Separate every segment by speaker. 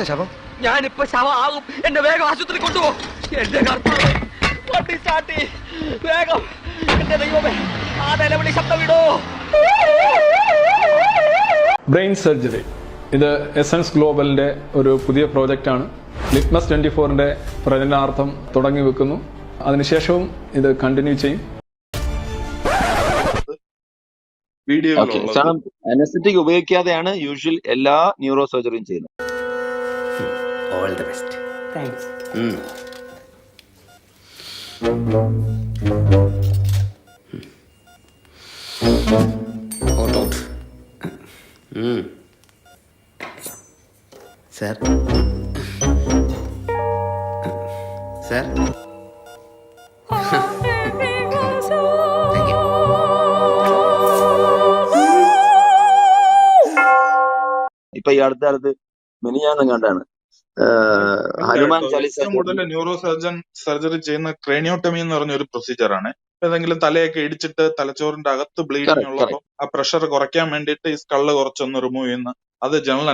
Speaker 1: ശവം? ഞാനിപ്പോ ശവമാകും. എന്നെ വേഗം ആശുപത്രി കൊണ്ടുപോ. എന്റെ കർത്താവേ, വണ്ടി സ്റ്റാർട്ട്. വേഗം. എന്റെ ദൈവമേ, ആ നിലവിളി ശബ്ദം വിടോ.
Speaker 2: ബ്രെയിൻ സർജറി ഇത് എസൻസ് ഗ്ലോബലിന്റെ ഒരു പുതിയ പ്രോജക്റ്റാണ്. ലിറ്റ്മസ് 24ന്റെ പ്രചരണാർത്ഥം തുടങ്ങി വെക്കുന്നു. അതിനുശേഷവും ഇത് കണ്ടിന്യൂ ചെയ്യും.
Speaker 3: അനസ്തെറ്റിക് ഉപയോഗിക്കാതെയാണ് യൂഷ്വൽ എല്ലാ ന്യൂറോ സർജറിയും ചെയ്യുന്നത്.
Speaker 1: All the best. Thanks.
Speaker 4: Out. Sir sir
Speaker 3: ഇപ്പൊ ഈ അടുത്ത കാലത്ത് മിനിഞ്ഞാന്നും കണ്ടാണ് ഹനുമാൻ ചാലീസ
Speaker 5: മുതൽ ന്യൂറോ സർജറി ചെയ്യുന്ന ക്രേനിയോട്ടമി എന്ന് പറഞ്ഞ ഒരു പ്രൊസീജിയർ ആണ്. ഏതെങ്കിലും തലയൊക്കെ ഇടിച്ചിട്ട് തലച്ചോറിന്റെ അകത്ത് ബ്ലീഡിങ് ഉള്ളപ്പോൾ ആ പ്രഷർ കുറയ്ക്കാൻ വേണ്ടിയിട്ട് ഈ സ്കള്ള് കുറച്ചൊന്ന് റിമൂവ് ചെയ്യുന്ന അത് ജനറൽ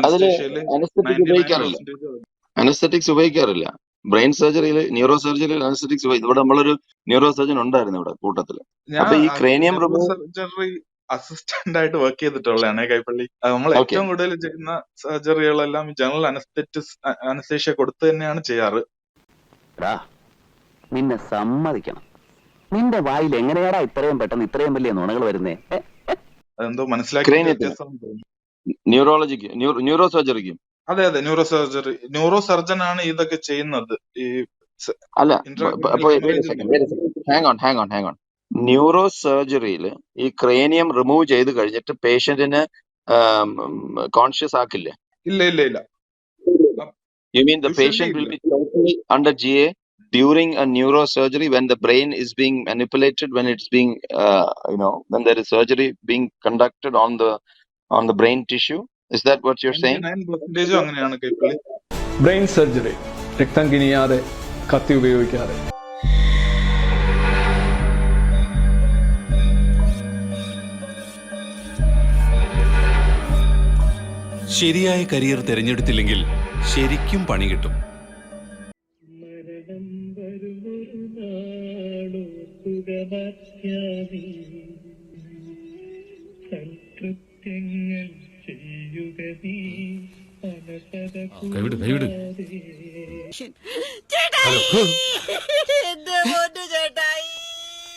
Speaker 3: അനസ്തെറ്റിക്സ് ഉപയോഗിക്കാറില്ല. ബ്രെയിൻ സർജറിയിൽ ന്യൂറോ സർജറിയിൽ അനസ്തെറ്റിക്സ് ഇവിടെ നമ്മളൊരു ന്യൂറോ സർജൻ ഉണ്ടായിരുന്നു ഇവിടെ കൂട്ടത്തില്. അപ്പൊ ഈ ക്രേനിയം
Speaker 5: സർജറി അസിസ്റ്റന്റ് ആയിട്ട് വർക്ക് ചെയ്തിട്ടുള്ളതാണ് കൈപ്പള്ളി. നമ്മൾ ഏറ്റവും കൂടുതൽ ചെയ്യുന്ന സർജറികളെല്ലാം ജനറൽ അനസ്തേഷ്യ കൊടുത്ത് തന്നെയാണ് ചെയ്യാറ്.
Speaker 6: നിന്നെ സമ്മതിക്കണം, നിന്റെ വായിൽ എങ്ങനെയാടാ ഇത്രയും പെട്ടെന്ന് ഇത്രയും വലിയ നുണകൾ വരുന്നേ?
Speaker 5: അതെന്തോ മനസ്സിലാക്കി.
Speaker 3: ന്യൂറോളജിക്ക് ന്യൂറോ സർജറിക്കും
Speaker 5: അതെ ന്യൂറോ സർജൻ ആണ് ഇതൊക്കെ ചെയ്യുന്നത്. ഈ
Speaker 3: അല്ല, ഹാങ് ഓൺ ന്യൂറോ സർജറിയിൽ ഈ ക്രേനിയം റിമൂവ് ചെയ്ത് കഴിഞ്ഞിട്ട് പേഷ്യന്റിന് കോൺഷ്യസ് ആക്കില്ലേ?
Speaker 5: ഇല്ല.
Speaker 3: You mean the patient will be totally under GA during a neurosurgery when the brain is being manipulated, when it's being when there is surgery being conducted on the brain tissue? Is that what you're saying?
Speaker 5: 99% അങ്ങനെയാണ് Kaipally.
Speaker 2: Brain surgery രക്തം കിനിയാതെ, കത്തി ഉപയോഗിക്കാതെ.
Speaker 7: ശരിയായ career തിരഞ്ഞെടുത്തില്ലെങ്കിൽ ശരിക്കും പണി കിട്ടും. കൈവിട്.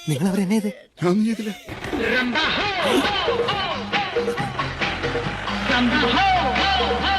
Speaker 4: നിങ്ങൾ അവരെന്നെ ഇത് ഞാൻ ചെയ്തില്ല.
Speaker 1: Ramba ho!